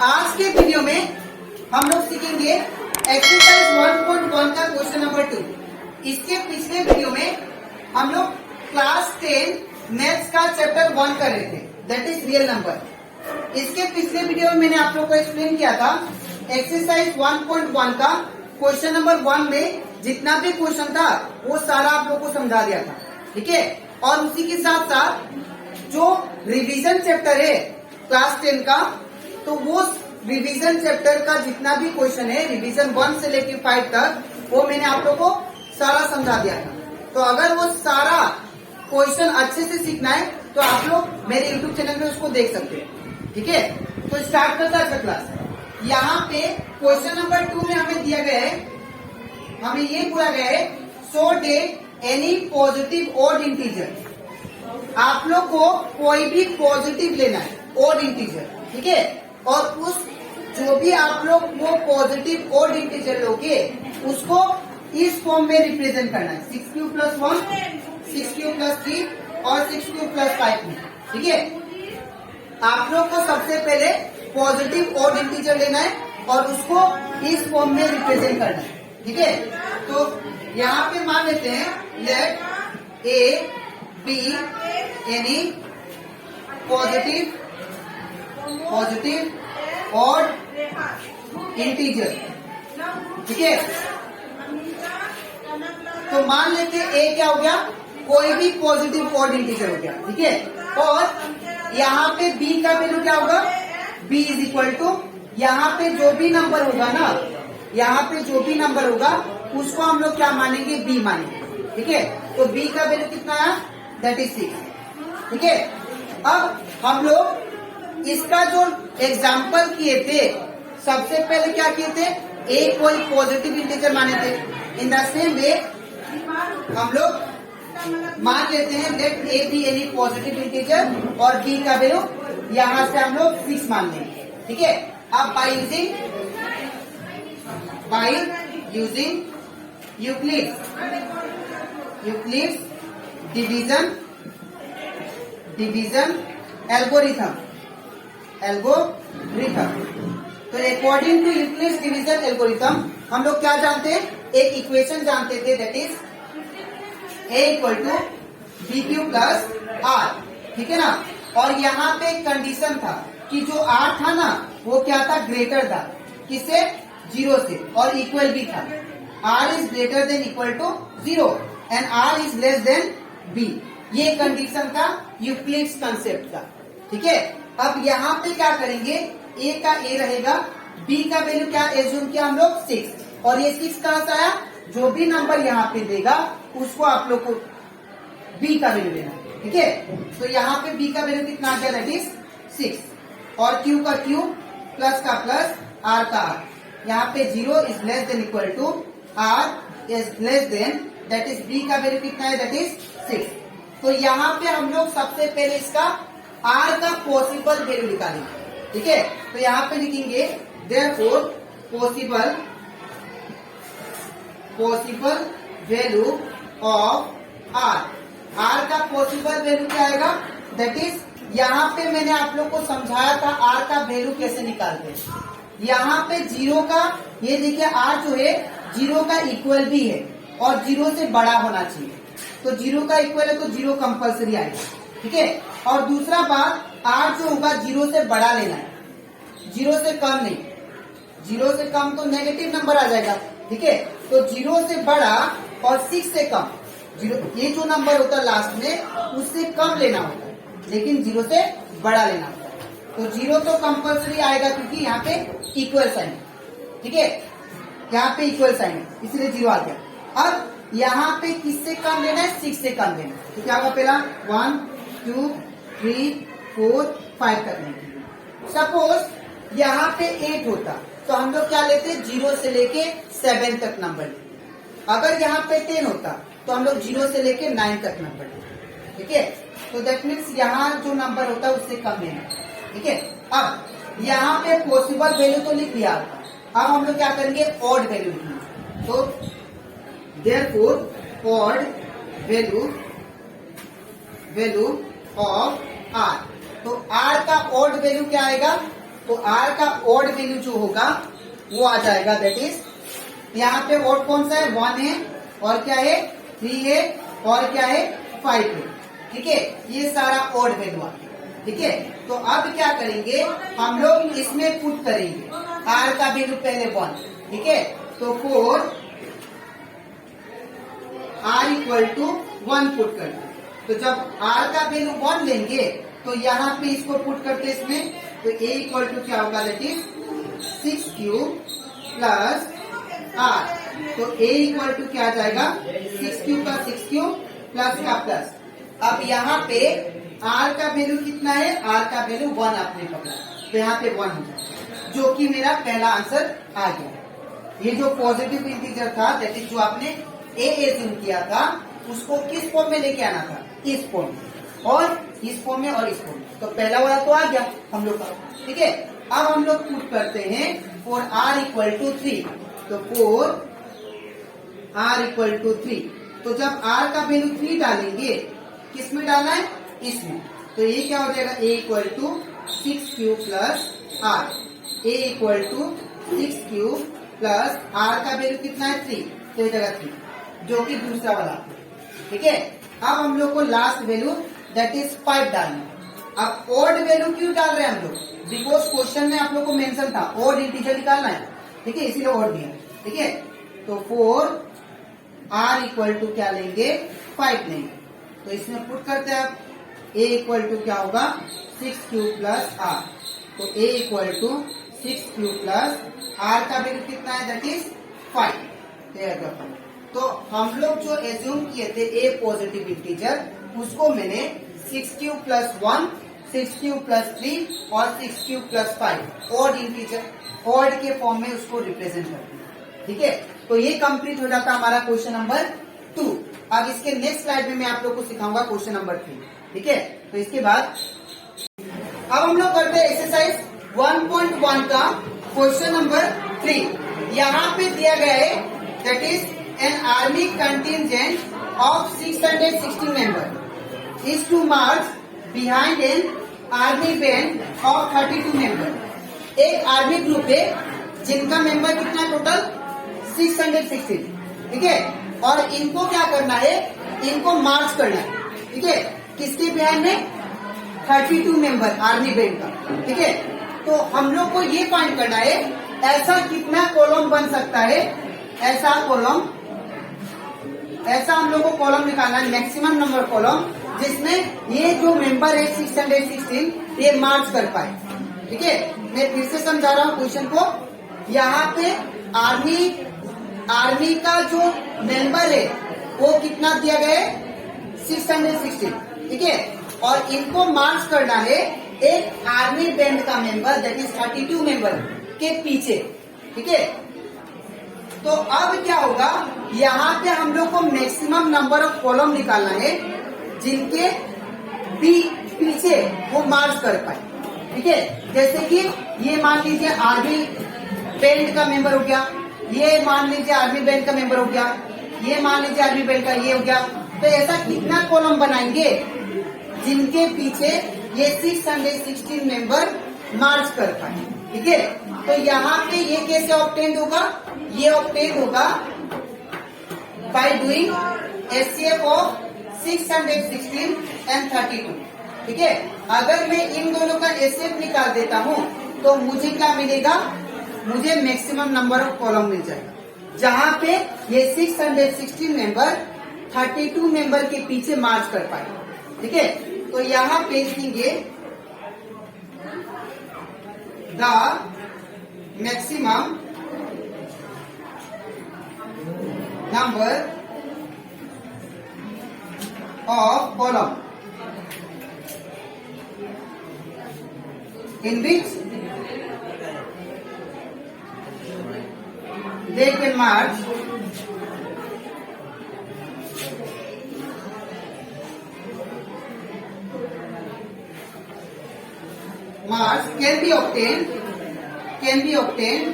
आज के वीडियो में हम लोग सीखेंगे एक्सरसाइज 1.1 का क्वेश्चन नंबर 2। इसके पिछले वीडियो में हम लोग क्लास 10 मैथ्स का चैप्टर 1 कर रहे थे, दैट इज रियल नंबर। इसके पिछले वीडियो में मैंने आप लोग को एक्सप्लेन किया था एक्सरसाइज 1.1 का क्वेश्चन नंबर 1 में जितना भी क्वेश्चन था वो सारा आप लोग को समझा दिया था, ठीक है। और उसी के साथ साथ जो रिवीजन चैप्टर है क्लास 10 का, तो वो रिवीजन चैप्टर का जितना भी क्वेश्चन है रिवीजन 1 से लेकर 5 तक, वो मैंने आप लोग को सारा समझा दिया था। तो अगर वो सारा क्वेश्चन अच्छे से सीखना है तो आप लोग मेरे YouTube चैनल पे उसको देख सकते हैं, ठीक है। तो स्टार्ट करता है क्लास। यहाँ पे क्वेश्चन नंबर 2 में हमें दिया गया है, हमें ये पूरा गया है so take any positive odd integer. आप लोग को कोई भी पॉजिटिव लेना है ऑड इंटीजर, ठीक है। और उस जो भी आप लोग वो पॉजिटिव ऑड इंटीजर लोगे उसको इस फॉर्म में रिप्रेजेंट करना है, 6 + 1, 6 + 3 और 6 + 5 में, ठीक है। आप लोग को सबसे पहले पॉजिटिव ऑड इंटीजर लेना है और उसको इस फॉर्म में रिप्रेजेंट करना है, ठीक है। तो यहाँ पे मान लेते हैं let a be any positive odd integer, ठीक है। तो मान लेते हैं ए क्या हो गया, कोई भी पॉजिटिव ऑड इंटीजर हो गया, ठीक है। और यहाँ पे बी का वैल्यू क्या होगा, b = यहाँ पे जो भी नंबर होगा ना, यहाँ पे जो भी नंबर होगा उसको हम लोग क्या मानेंगे, b मानेंगे, ठीक है। तो b का वैल्यू कितना है, दैट इज 6, ठीक है। अब हम लोग इसका जो एग्जाम्पल किए थे, सबसे पहले क्या किए थे, ए कोई पॉजिटिव इंटीजर माने थे। इन द सेम वे हम लोग मान लेते हैं let a be any positive integer और बी का वैल्यू यहाँ से हम लोग 6 मान लेंगे, ठीक है। अब by using Euclid's division algorithm. तो according to Euclid's division algorithm हम लोग क्या जानते हैं, एक इक्वेशन जानते थे, that is a = bq + r, ठीक है ना। और यहाँ पे एक कंडीशन था कि जो r था ना वो क्या था, ग्रेटर था, किससे, 0 से, और इक्वल भी था। r is greater than equal to 0 and r is less than b। ये कंडीशन था यूक्लिड्स कंसेप्ट का, ठीक है। अब यहाँ पे क्या करेंगे, a का a रहेगा, b का वैल्यू क्या एज्यूम किया हम लोग, 6, और ये 6 कहाँ से आया, जो भी नंबर यहाँ पे देगा उसको आप लोग को b का वैल्यू लेना, ठीक है। तो यहाँ पे b का वैल्यू कितना आ गया, दैट इज 6, और q का q, प्लस का प्लस, r का r। यहाँ पे 0 is less than equal to r is less than, that is b का वैल्यू कितना है, दैट इज 6। तो यहाँ पे हम लोग सबसे पहले इसका r का पॉसिबल वैल्यू निकालेंगे, ठीक है। तो यहाँ पे लिखेंगे therefore possible value of r का पॉसिबल वैल्यू क्या आएगा, दैट इज, यहाँ पे मैंने आप लोग को समझाया था r का वैल्यू कैसे निकालते हैं। यहाँ पे 0 का, ये देखिए r जो है 0 का इक्वल भी है और 0 से बड़ा होना चाहिए। तो 0 का इक्वल है तो 0 कंपल्सरी आएगा, ठीक है। और दूसरा बात, r जो होगा 0 से बड़ा लेना है, 0 से कम नहीं। 0 से कम तो नेगेटिव नंबर आ जाएगा, ठीक है। तो 0 से बड़ा और 6 से कम, 0 ये जो नंबर होता है लास्ट में उससे कम लेना होता है, लेकिन 0 से बड़ा लेना होता है। तो 0 तो कंपल्सरी आएगा क्योंकि यहाँ पे इक्वल साइन, ठीक है, यहाँ पे इक्वल साइन है इसलिए 0 आ गया। अब यहाँ पे किससे कम लेना है, 6 से कम लेना है। तो क्या होगा, पहला 1 2 3 4 5 तक लेंगे। सपोज यहाँ पे 8 होता तो हम लोग क्या लेते, 0 से लेके 7 तक नंबर लेते। अगर यहाँ पे 10 होता तो हम लोग 0 से लेके 9 तक नंबर लेते, ठीक है। तो दैट मीन्स यहाँ जो नंबर होता है उससे कम लेना, ठीक है। अब यहाँ पे पॉसिबल वैल्यू तो लिख दिया, अब हम लोग क्या करेंगे, ऑड वैल्यू लिखेंगे। तो therefore odd value of r, तो r का ऑड वैल्यू क्या आएगा, तो आर का ओड वैल्यू जो होगा वो आ जाएगा, दैट इज यहाँ पे ओड कौन सा है, 1 है, और क्या है 3 है, और क्या है 5 है। ठीक है, ये सारा ओड वैल्यू आ गया। ठीक है, तो अब क्या करेंगे, हम लोग इसमें पुट करेंगे आर का वैल्यू पहले 1। ठीक है, तो 4 आर इक्वल टू 1 पुट करते। तो जब आर का वैल्यू 1 लेंगे तो यहाँ पे इसको पुट करते इसमें, तो ए इक्वल टू क्या होगा, that is 6 cube plus are. तो ए इक्वल टू क्या आ जाएगा, 6 क्यूब का 6 क्यूब प्लस का प्लस। अब यहाँ पे आर का वैल्यू कितना है, आर का वैल्यू 1 आपने पकड़ा, तो यहाँ पे 1 हो जाएगा, जो कि मेरा पहला आंसर आ गया। ये जो पॉजिटिव इंटीजर था, दैट इज जो आपने ए एज्यूम किया था, उसको किस फॉर्म में लेके आना था, इस फॉर्म में, और इस फॉर्म में, और इस फॉर्म में। तो पहला वाला तो आ गया हम लोग का। ठीक है, अब हम लोग पुट करते हैं फॉर आर इक्वल टू 3। तो 4 आर इक्वल टू 3। तो जब आर का वैल्यू 3 डालेंगे, किस में डालना है, इसमें, तो ये क्या हो जाएगा, A equal to 6 cube plus R. A equal to 6 cube plus R का वैल्यू कितना है 3, तो ये जगह 3, जो कि दूसरा वाला। ठीक है, अब हम लोग को लास्ट वैल्यू दैट इज 5 डालना है। अब ओड वैल्यू क्यों डाल रहे हैं हम लोग, बिकॉज क्वेश्चन में आप लोग को मेंशन था ओड इंटीजर निकालना है। ठीक है, इसीलिए ओड दिया। ठीक है, तो 4 आर इक्वल टू क्या लेंगे, 5 लेंगे। तो इसमें पुट करते हैं आप, ए इक्वल टू क्या होगा, 6 क्यूब प्लस आर। तो ए equal to 6 cube plus R का वैल्यू कितना है, दैट इज 5। तो हम लोग जो एज्यूम किए थे ए पॉजिटिव इंटीजर, उसको मैंने 6 क्यूब प्लस 1, 6 क्यूब प्लस 3 और 6 cube plus 5 odd integer, odd के फॉर्म में उसको रिप्रेजेंट करते हैं। ठीक है, तो ये कंप्लीट हो जाता हमारा क्वेश्चन नंबर 2। अब इसके नेक्स्ट स्लाइड में मैं आप लोग को सिखाऊंगा क्वेश्चन नंबर 3। ठीक है, तो इसके बाद अब हम लोग करते हैं एक्सरसाइज 1.1 का क्वेश्चन नंबर 3। यहाँ पे दिया गया है, that is an army contingent of 616 member is to march behind an army band of 32 member. एक आर्मी ग्रुप है जिनका मेंबर कितना टोटल 616। ठीक है, और इनको क्या करना है, इनको मार्च करना है। ठीक है, किसके बिहाइंड में, 32 मेंबर आर्मी बैंड का। ठीक है, तो हम लोग को ये फाइंड करना है ऐसा कितना कॉलम बन सकता है, ऐसा कॉलम, ऐसा हम लोग को कॉलम निकालना है, मैक्सिमम नंबर कॉलम, जिसमें ये जो मेंबर है 616 ये मार्च कर पाए। ठीक है, मैं फिर से समझा रहा हूँ क्वेश्चन को। यहाँ पे आर्मी का जो मेंबर है वो कितना दिया गया है, 616। ठीक है, और इनको मार्च करना है एक आर्मी बैंड का मेंबर, दैट इज 32 मेंबर के पीछे। ठीक है, तो अब क्या होगा, यहाँ पे हम लोग को मैक्सिमम नंबर ऑफ कॉलम निकालना है जिनके पीछे वो मार्च कर पाए। ठीक है, जैसे कि ये मान लीजिए आर्मी बैंड का मेंबर हो गया, ये मान लीजिए आर्मी बैंड का मेंबर हो गया, ये मान लीजिए आर्मी बैंड का ये हो गया। तो ऐसा कितना कॉलम बनाएंगे जिनके पीछे ये 616 मेंबर मार्च कर पाए। ठीक है, तो यहाँ पे ये कैसे ऑब्टेन होगा, ये ऑब्टेन होगा by doing HCF of 616 and 32। ठीक है, अगर मैं इन दोनों का HCF निकाल देता हूँ तो मुझे क्या मिलेगा, मुझे मैक्सिमम नंबर ऑफ कॉलम मिल जाएगा, जहाँ पे ये 616 मेंबर 32 मेंबर के पीछे मार्च कर पाए। ठीक है, तो यहाँ पे लिखेंगे the maximum number of column in which they can march can be obtained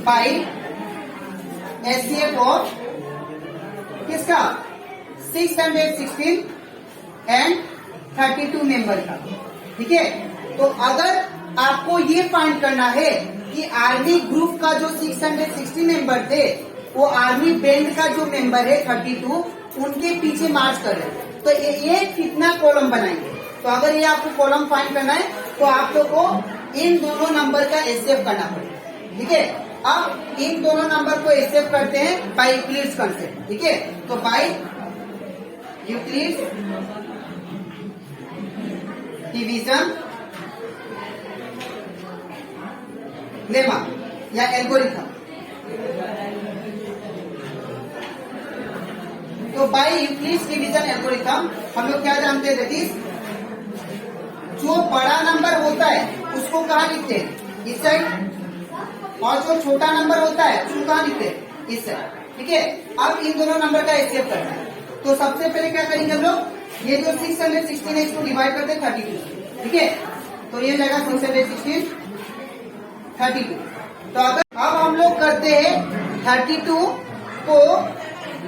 by HCF of किसका 616 एंड 32 मेंबर का। ठीक है, तो अगर आपको ये फाइंड करना है कि आर्मी ग्रुप का जो 660 मेंबर थे वो आर्मी बैंड का जो मेंबर है 32 उनके पीछे मार्च कर रहे हैं, तो ये कितना कॉलम बनाएंगे। तो अगर ये आपको कॉलम फाइंड करना है तो आप लोग को इन दोनों नंबर का एचसीएफ करना पड़ेगा। ठीक है, अब इन दोनों नंबर को एचसीएफ करते हैं बाय यूक्लिड्स कॉन्सेप्ट। ठीक है, तो बाय यूक्लिड्स डिवीजन लेमा या एल्गोरिथम। तो बाय यूक्लिड्स डिवीजन एल्गोरिथम हम लोग क्या जानते हैं, दैट इज जो बड़ा नंबर होता है उसको कहाँ लिखते हैं, इस साइड, और जो छोटा नंबर होता है उसको कहाँ लिखते हैं, इस साइड। ठीक है, अब इन दोनों नंबर का एचसीएफ करना है। तो सबसे पहले क्या करेंगे हम लोग, ये जो 616 है इसको डिवाइड करते हैं 32। ठीक है, तो ये लगा 616 32। तो अगर अब हम लोग करते हैं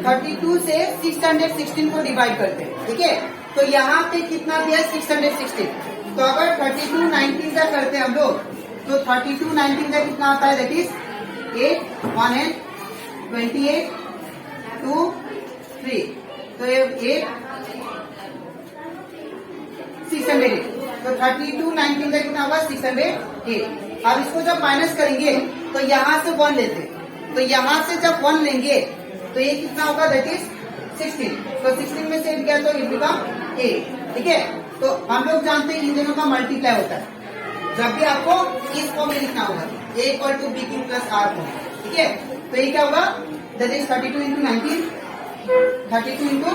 32 से 616 को डिवाइड करते हैं। ठीक है, तो यहाँ पे कितना दिया 616। तो अगर 32 19 का करते हैं हम लोग, तो 32 19 का कितना आता है, दैट इज 8 1 8 28 2 3। तो ये 8 608। तो 32 19 का कितना होगा 608। अब इसको जब माइनस करेंगे तो यहाँ से 1 लेते हैं, तो यहाँ से जब 1 लेंगे तो ये कितना होगा, दैट इज 16। तो 16 में से 8 गया तो ये बिकम 8। ठीक है, तो हम लोग जानते हैं इन दोनों का मल्टीप्लाई होता है। जब भी आपको इस फॉर्म में लिखना होगा a equal to b q plus r form. ठीक है, तो ये क्या होगा, that is 32 into 19 32 into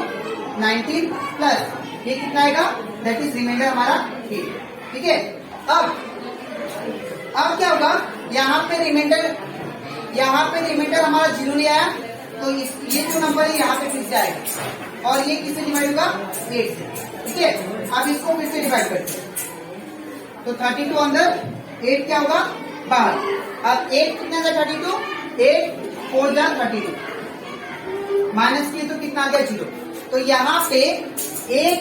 19 plus ये कितना आएगा, दैट इज रिमाइंडर हमारा 8। ठीक है, अब क्या होगा, यहाँ पे रिमाइंडर हमारा 0 नहीं आया, तो ये जो नंबर है यहाँ पे फिर से आएगा और ये किससे डिवाइड होगा, 8 से। ठीक है, अब इसको फिर से डिवाइड करते हैं, तो 32 अंदर 8 क्या होगा बाहर। अब 8 कितना था 32, 8 4 जा 32 माइनस किए तो कितना आ गया 0। तो यहाँ पे 1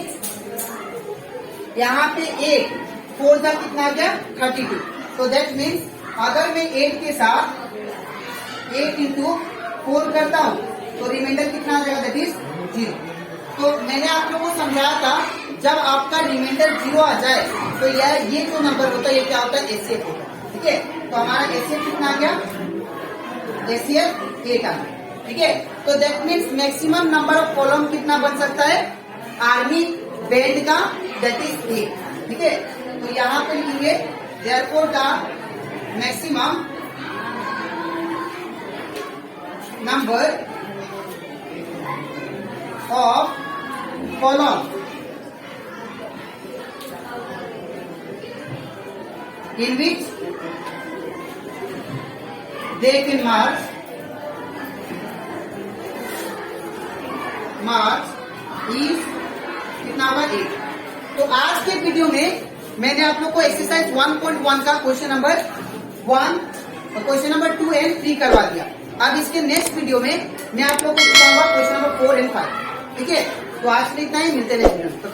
4 जा कितना आ गया 32। तो दैट मीन्स अगर मैं 8 के साथ 8 इंटू 4 करता हूँ तो रिमाइंडर कितना आ जाएगा, दैट इज 0। तो मैंने आप लोगों को समझाया था जब आपका रिमाइंडर 0 आ जाए तो ये जो नंबर होता है ये क्या होता है, एचसीएफ होता है। ठीक है, तो हमारा एचसीएफ कितना आ गया, एचसीएफ 8 आ गया। ठीक है, तो that means maximum number of column कितना बन सकता है आर्मी बैंड का, दैट इज 8। ठीक है, तो यहाँ पे लिखेंगे देयरफॉर का maximum number of column in which they can march is कितना होगा 8। तो आज के वीडियो में मैंने आप लोग को एक्सरसाइज 1.1 का क्वेश्चन नंबर 1 और क्वेश्चन नंबर 2 एंड 3 करवा दिया। अब इसके नेक्स्ट वीडियो में मैं आप लोग को सिखाऊंगा क्वेश्चन नंबर 4 एंड 5। ठीक है, तो आज के लिए इतना ही, मिलते हैं नेक्स्ट वीडियो में। तो